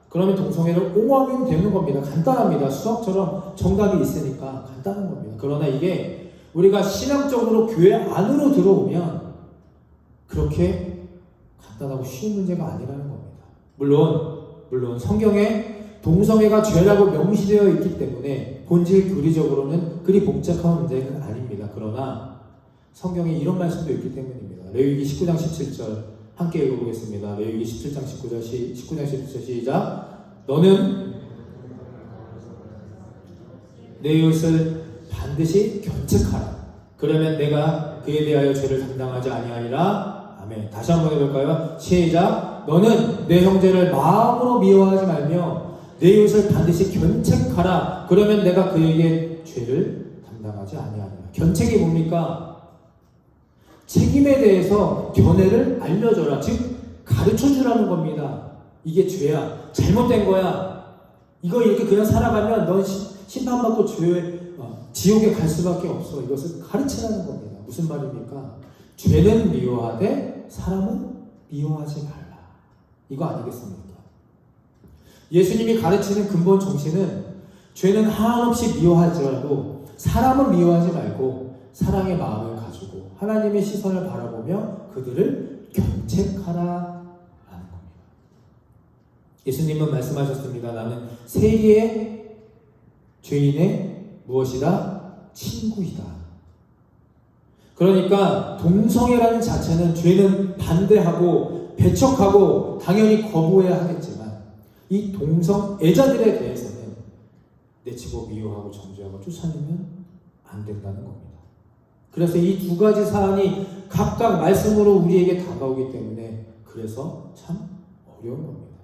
그러면 동성애를 옹호하면 되는 겁니다. 간단합니다. 수학처럼 정답이 있으니까 간단한 겁니다. 그러나 이게 우리가 신앙적으로 교회 안으로 들어오면 그렇게 간단하고 쉬운 문제가 아니라는 겁니다. 물론 성경에 동성애가 죄라고 명시되어 있기 때문에 본질 교리적으로는 그리 복잡한 문제는 아닙니다. 그러나 성경에 이런 말씀도 있기 때문입니다. 레위기 19장 17절 함께 읽어보겠습니다. 레위기 17장 19장 17절 시작. 너는 내 이웃을 반드시 견책하라. 그러면 내가 그에 대하여 죄를 담당하지 아니하리라. 아멘. 다시 한번 해볼까요? 시작. 너는 내 형제를 마음으로 미워하지 말며 내 이웃을 반드시 견책하라. 그러면 내가 그에게 죄를 담당하지 아니하리라. 견책이 뭡니까? 책임에 대해서 견해를 알려줘라. 즉 가르쳐주라는 겁니다. 이게 죄야. 잘못된 거야. 이거 이렇게 그냥 살아가면 넌 심판받고 지옥에 갈 수밖에 없어. 이것을 가르치라는 겁니다. 무슨 말입니까? 죄는 미워하되 사람은 미워하지 말라. 이거 아니겠습니까? 예수님이 가르치는 근본 정신은 죄는 한없이 미워하지라도 사람은 미워하지 말고 사랑의 마음을 가지고 하나님의 시선을 바라보며 그들을 견책하라라는 겁니다. 예수님은 말씀하셨습니다. 나는 세리의 죄인의 무엇이다? 친구이다. 그러니까 동성애라는 자체는 죄는 반대하고 배척하고 당연히 거부해야 하겠지만 이 동성애자들에 대해서는 내치고 미워하고 정죄하고 쫓아내면 안 된다는 겁니다. 그래서 이 두 가지 사안이 각각 말씀으로 우리에게 다가오기 때문에 그래서 참 어려운 겁니다.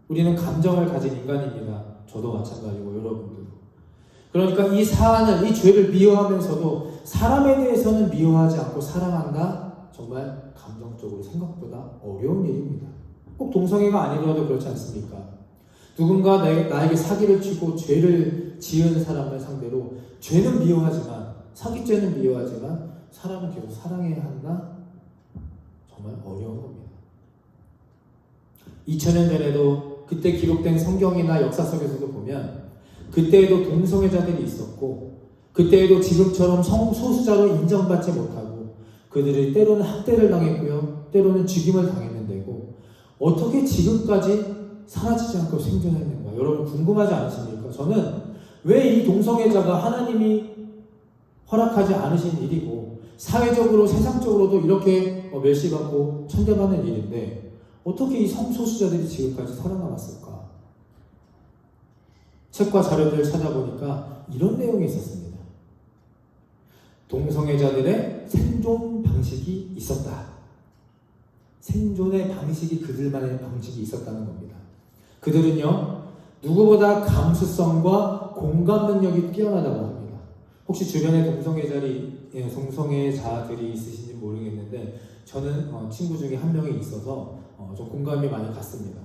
우리는 감정을 가진 인간입니다. 저도 마찬가지고 여러분도. 그러니까 이 사안을, 이 죄를 미워하면서도 사람에 대해서는 미워하지 않고 사랑한다? 정말 감정적으로 생각보다 어려운 일입니다. 꼭 동성애가 아니더라도 그렇지 않습니까? 누군가 나에게 사기를 치고 죄를 지은 사람을 상대로 죄는 미워하지만, 사기죄는 미워하지만 사람은 계속 사랑해야 한다? 정말 어려운 겁니다. 2000년 전에도 그때 기록된 성경이나 역사 속에서도 보면 그때에도 동성애자들이 있었고 그때에도 지금처럼 성소수자로 인정받지 못하고 그들이 때로는 학대를 당했고요, 때로는 죽임을 당했는데고 어떻게 지금까지 사라지지 않고 생존했는가? 여러분 궁금하지 않으십니까? 저는 왜 이 동성애자가 하나님이 허락하지 않으신 일이고 사회적으로 세상적으로도 이렇게 멸시받고 천대받는 일인데 어떻게 이 성소수자들이 지금까지 살아남았을까? 책과 자료들을 찾아보니까 이런 내용이 있었습니다. 동성애자들의 생존 방식이 있었다. 생존의 방식이 그들만의 방식이 있었다는 겁니다. 그들은요, 누구보다 감수성과 공감 능력이 뛰어나다고 합니다. 혹시 주변에 동성애자들이 있으신지 모르겠는데 저는 친구 중에 한 명이 있어서 좀 공감이 많이 갔습니다.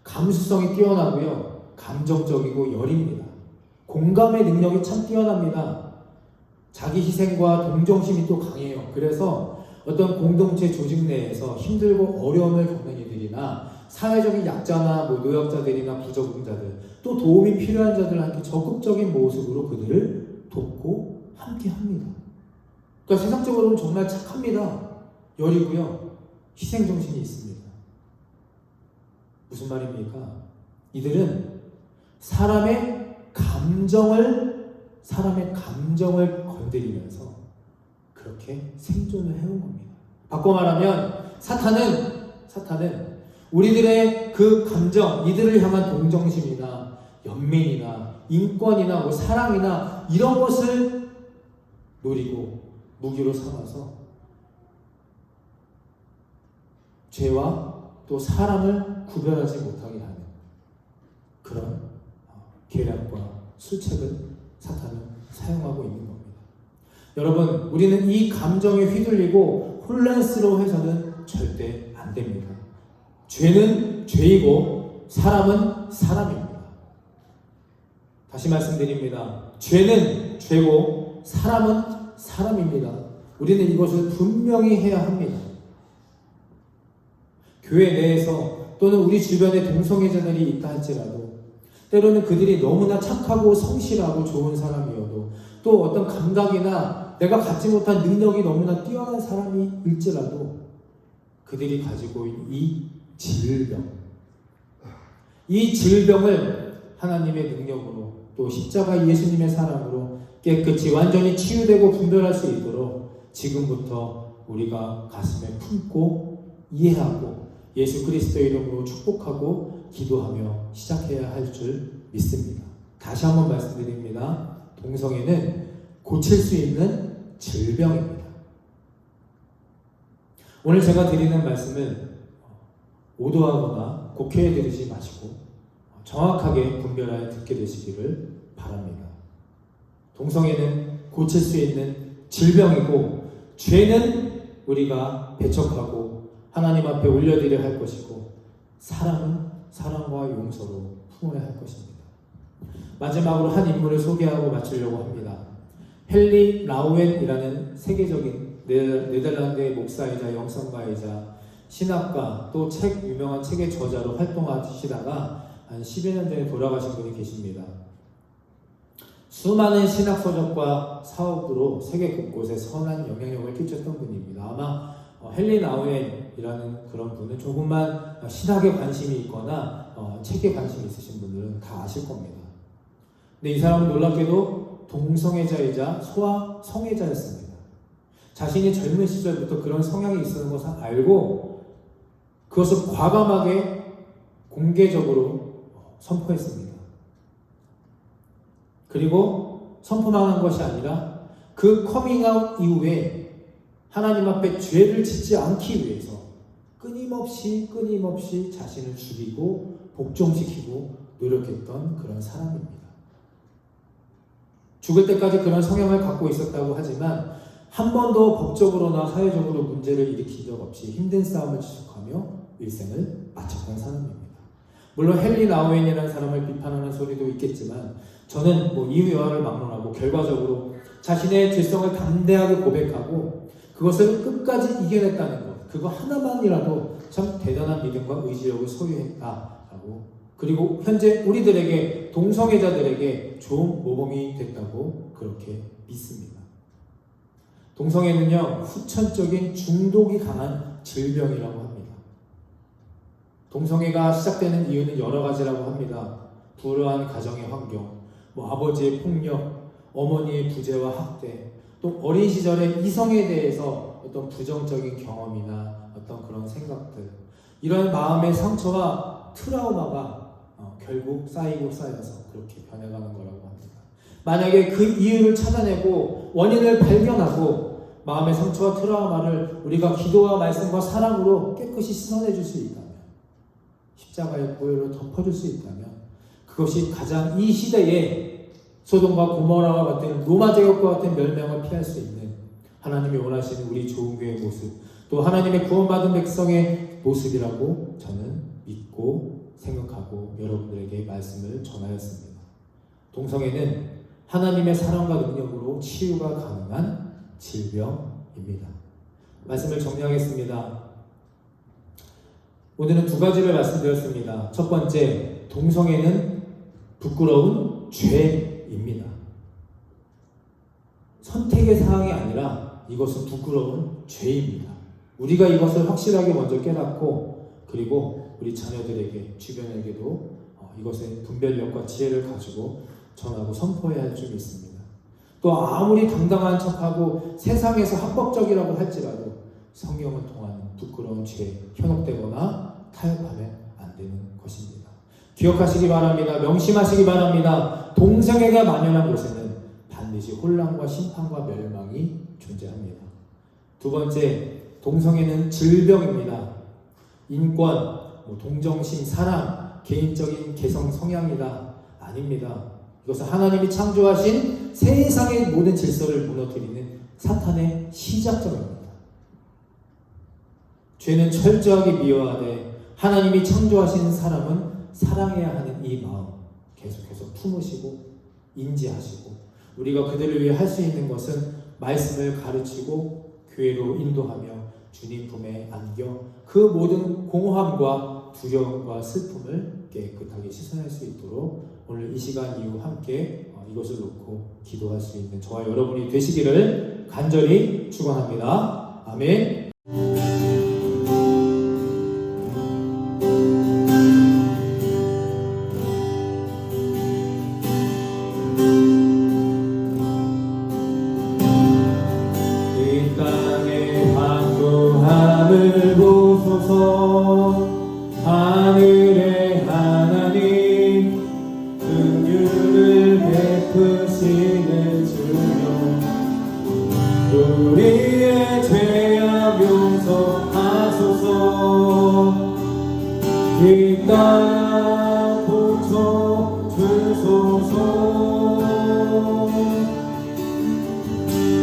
감수성이 뛰어나고요, 감정적이고 여립니다. 공감의 능력이 참 뛰어납니다. 자기 희생과 동정심이 또 강해요. 그래서 어떤 공동체 조직 내에서 힘들고 어려움을 겪는 이들이나 사회적인 약자나 노약자들이나 부적응자들, 또 도움이 필요한 자들한테 적극적인 모습으로 그들을 돕고 함께합니다. 그러니까 세상적으로는 정말 착합니다. 여리고요, 희생정신이 있습니다. 무슨 말입니까? 이들은 사람의 감정을 건드리면서 그렇게 생존을 해온 겁니다. 바꿔 말하면 사탄은 우리들의 그 감정, 이들을 향한 동정심이나 연민이나 인권이나 사랑이나 이런 것을 노리고 무기로 삼아서 죄와 또 사람을 구별하지 못하게 하는 그런 계략과 수책을 사탄은 사용하고 있는 겁니다. 여러분, 우리는 이 감정에 휘둘리고 혼란스러워해서는 절대 안 됩니다. 죄는 죄이고 사람은 사람입니다. 다시 말씀드립니다. 죄는 죄고 사람은 사람입니다. 우리는 이것을 분명히 해야 합니다. 교회 내에서 또는 우리 주변에 동성애자들이 있다 할지라도 때로는 그들이 너무나 착하고 성실하고 좋은 사람이어도 또 어떤 감각이나 내가 갖지 못한 능력이 너무나 뛰어난 사람일지라도 그들이 가지고 있는 이 질병, 이 질병을 하나님의 능력으로 또 십자가 예수님의 사랑으로 깨끗이 완전히 치유되고 분별할 수 있도록 지금부터 우리가 가슴에 품고 이해하고 예수 그리스도의 이름으로 축복하고 기도하며 시작해야 할 줄 믿습니다. 다시 한번 말씀드립니다. 동성애는 고칠 수 있는 질병입니다. 오늘 제가 드리는 말씀은 오도하거나 곡해해 드리지 마시고 정확하게 분별하여 듣게 되시기를 바랍니다. 동성애는 고칠 수 있는 질병이고 죄는 우리가 배척하고 하나님 앞에 올려드려야 할 것이고 사랑은 사랑과 용서로 품어야 할 것입니다. 마지막으로 한 인물을 소개하고 마치려고 합니다. 헨리 라우엔이라는 세계적인 네덜란드의 목사이자 영성가이자 신학가 또 유명한 책의 저자로 활동하시다가 한 10여 년 전에 돌아가신 분이 계십니다. 수많은 신학 서적과 사업으로 세계 곳곳에 선한 영향력을 끼쳤던 분입니다. 아마 헨리 라우엔이라는 그런 분은 조금만 신학에 관심이 있거나 책에 관심이 있으신 분들은 다 아실 겁니다. 근데 이 사람은 놀랍게도 동성애자이자 소아 성애자였습니다. 자신이 젊은 시절부터 그런 성향이 있었는 것을 알고 그것을 과감하게 공개적으로 선포했습니다. 그리고 선포만 한 것이 아니라 그 커밍아웃 이후에 하나님 앞에 죄를 짓지 않기 위해서 끊임없이 자신을 죽이고 복종시키고 노력했던 그런 사람입니다. 죽을 때까지 그런 성향을 갖고 있었다고 하지만 한 번도 법적으로나 사회적으로 문제를 일으킨 적 없이 힘든 싸움을 지속하며 일생을 마쳤던 사람입니다. 물론 헨리 라우엔이라는 사람을 비판하는 소리도 있겠지만 저는 이유여하를 막론하고 결과적으로 자신의 죄성을 담대하게 고백하고 그것을 끝까지 이겨냈다는 것, 그거 하나만이라도 참 대단한 믿음과 의지력을 소유했다라고, 그리고 현재 우리들에게 동성애자들에게 좋은 모범이 됐다고 그렇게 믿습니다. 동성애는요 후천적인 중독이 강한 질병이라고 합니다. 동성애가 시작되는 이유는 여러 가지라고 합니다. 불우한 가정의 환경, 아버지의 폭력, 어머니의 부재와 학대, 또 어린 시절에 이성에 대해서 어떤 부정적인 경험이나 어떤 그런 생각들, 이런 마음의 상처와 트라우마가 결국 쌓여서 그렇게 변해가는 거라고 합니다. 만약에 그 이유를 찾아내고 원인을 발견하고 마음의 상처와 트라우마를 우리가 기도와 말씀과 사랑으로 깨끗이 씻어내줄 수 있다면, 십자가의 보혈로 덮어줄 수 있다면 그것이 가장 이 시대에 소돔과 고모라와 같은 로마 제국과 같은 멸망을 피할 수 있는 하나님이 원하시는 우리 좋은 교회의 모습, 또 하나님의 구원받은 백성의 모습이라고 저는 믿고 생각하고 여러분들에게 말씀을 전하였습니다. 동성애는 하나님의 사랑과 능력으로 치유가 가능한 질병입니다. 말씀을 정리하겠습니다. 오늘은 두 가지를 말씀드렸습니다. 첫 번째, 동성애는 부끄러운 죄입니다. 선택의 사항이 아니라 이것은 부끄러운 죄입니다. 우리가 이것을 확실하게 먼저 깨닫고 그리고 우리 자녀들에게, 주변에게도 이것의 분별력과 지혜를 가지고 전하고 선포해야 할 줄 믿습니다. 또 아무리 당당한 척하고 세상에서 합법적이라고 할지라도 성경을 통하는 부끄러운 죄에 현혹되거나 타협하면 안 되는 것입니다. 기억하시기 바랍니다. 명심하시기 바랍니다. 동성애가 만연한 곳에는 반드시 혼란과 심판과 멸망이 존재합니다. 두 번째, 동성애는 질병입니다. 인권, 동정심, 사랑, 개인적인 개성, 성향이다. 아닙니다. 이것은 하나님이 창조하신 세상의 모든 질서를 무너뜨리는 사탄의 시작점입니다. 죄는 철저하게 미워하되 하나님이 창조하신 사람은 사랑해야 하는 이 마음 계속해서 품으시고 인지하시고, 우리가 그들을 위해 할 수 있는 것은 말씀을 가르치고 교회로 인도하며 주님 품에 안겨 그 모든 공허함과 두려움과 슬픔을 깨끗하게 씻어낼 수 있도록 오늘 이 시간 이후 함께 이것을 놓고 기도할 수 있는 저와 여러분이 되시기를 간절히 축원합니다. 아멘. 하늘의 하나님 긍휼을 베푸시는 주여 우리의 죄악 용서하소서 이 땅 복종 주소서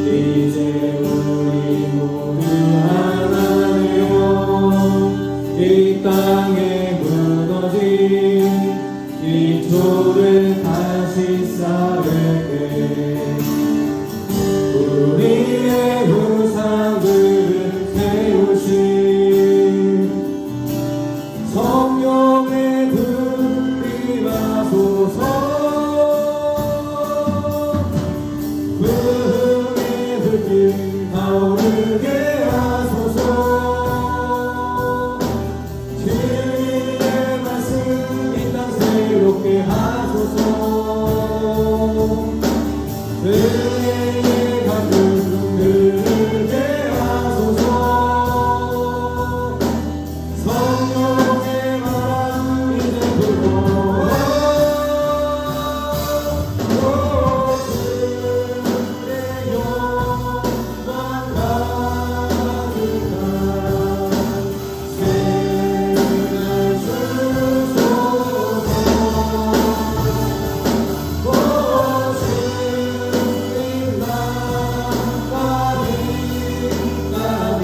이제 우리 모두 하나 되어 이 땅에 무너진 이 돌을 다시 쌓을게 우리의 우상들을 세우신 성령의 불이 나소서 구름의 불길 타오르게 하소서 진리의 말씀 이 땅 새롭게 하소서 은혜의 가끔 흐르게 하소서 성령의 바람 이제 불어 주의 영광 가득한 세상 주소서 주님 나가리 나게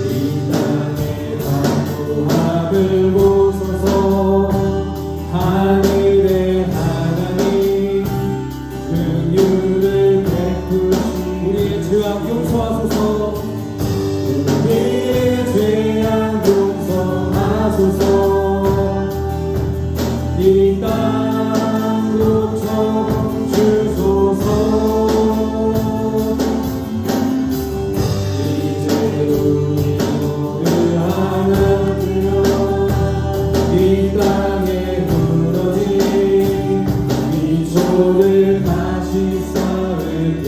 이 땅의 화합을 보소서 하늘의 하나님 긍휼을 베푸시 우리의 죄악 용서하소서 우리의 죄악 용서하소서 이 땅 복종 주소서 이제 우리 모두 하나 되어 이 땅에 무너진 이 돌을 다시 쌓을게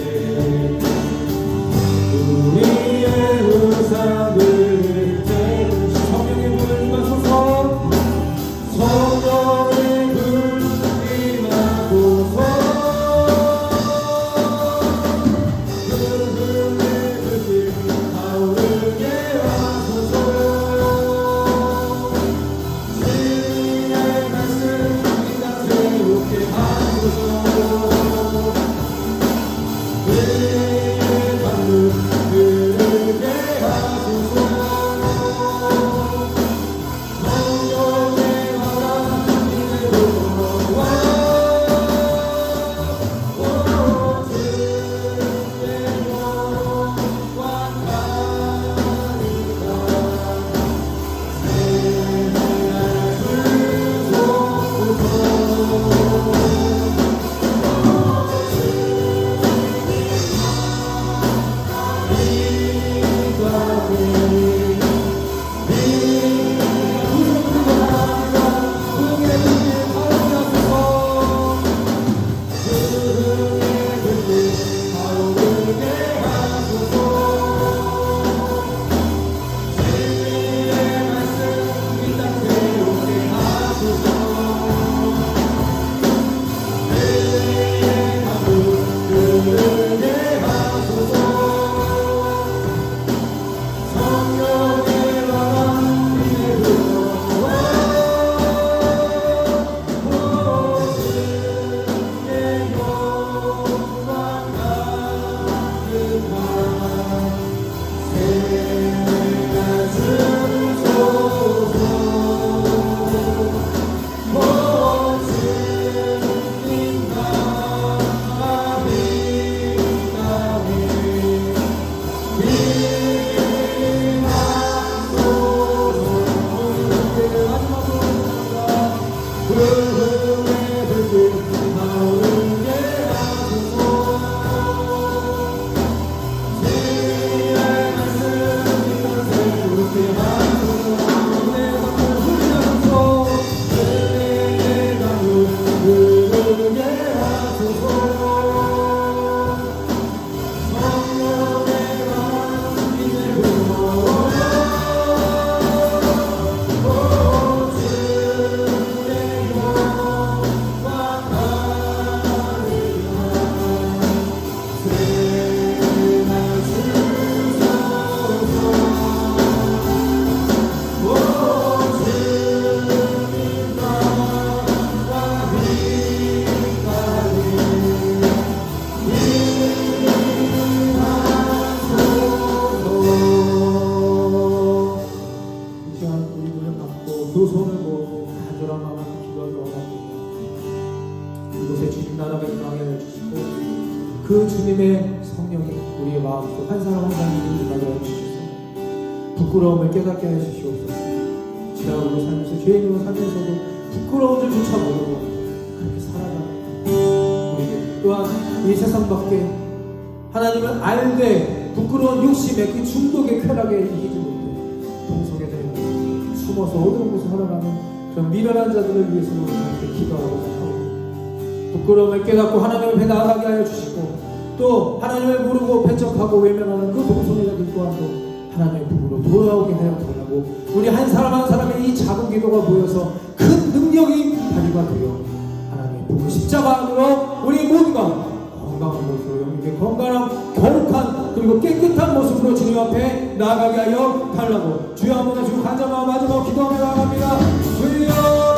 우리의 우상들을 세우신 성령의 불을 임하소서 성령의 불이 임하소서 구름의 불길 타오르게 하소서 진리의 말씀 이 땅 새롭게 하소서 그 주님의 성령이 우리의 마음속 한 사람 한 사람에게 임하여 주셔서 부끄러움을 깨닫게 해 주시옵소서. 죄악으로 살면서 죄인으로 살면서도 부끄러운 줄조차 모르고 그렇게 살아가는 우리들 또한 이 세상 밖에 하나님을 알되 부끄러운 욕심에 그 중독의 쾌락에 이기지 못해 동성애 되고 숨어서 어두운 곳에 살아가는 그런 미련한 자들을 위해서 우리가 기도하고 하고 부끄러움을 깨닫고 하나님 앞에 나아가게 하여 주시고 또 하나님을 모르고 배척하고 외면하는 그 동성애자들 또한도 하나님의 품으로 돌아오게 하여 달라고 우리 한 사람 한 사람의 이 작은 기도가 모여서 큰 능력이 발휘가 되어 하나님의 품을 십자가 안으로 우리 모두가 건강한 모습으로 영육의 건강한 거룩한 그리고 깨끗한 모습으로 주님 앞에 나아가게 하여 달라고 주여 한번 주고 간절한 마지막 기도하며 나아갑니다. 주여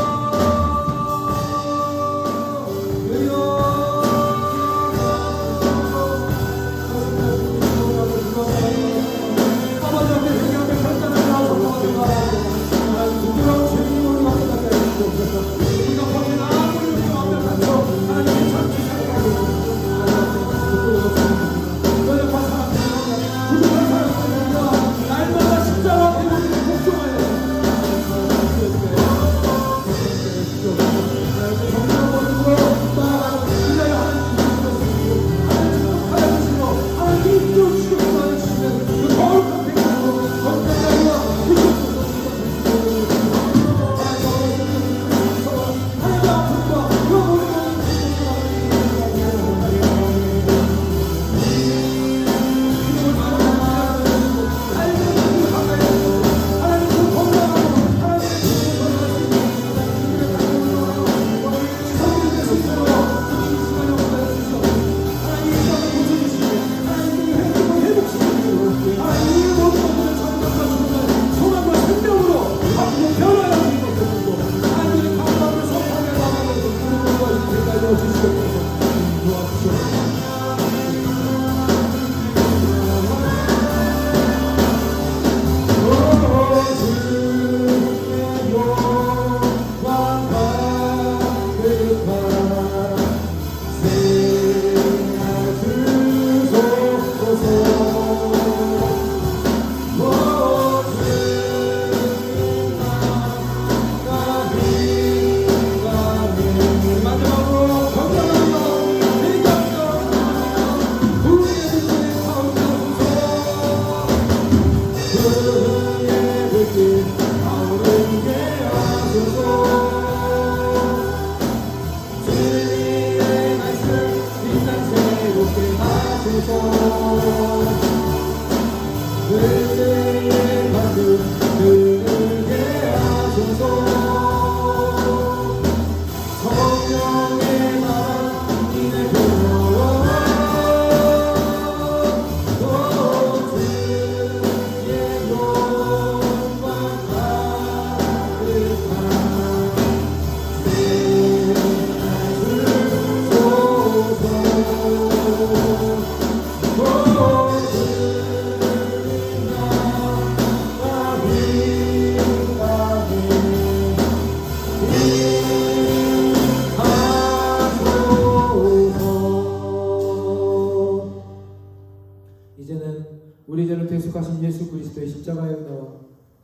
우리 죄를 대속하신 예수 그리스도의 십자가의 은혜와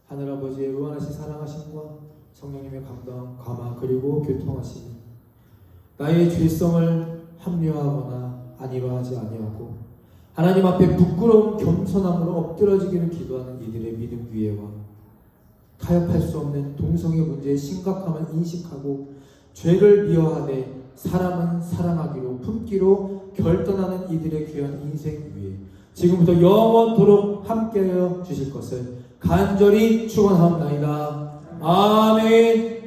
하늘아버지의 무한하신 사랑하심과 성령님의 감당, 감화 그리고 교통하심이 나의 죄성을 합리화하거나 안일화하지 아니하고 하나님 앞에 부끄러운 겸손함으로 엎드러지기를 기도하는 이들의 믿음 위에와 타협할 수 없는 동성애 문제의 심각함을 인식하고 죄를 미워하되 사람은 사랑하기로 품기로 결단하는 이들의 귀한 인생 위에 지금부터 영원토록 함께하여 주실 것을 간절히 축원하옵나이다. 아멘.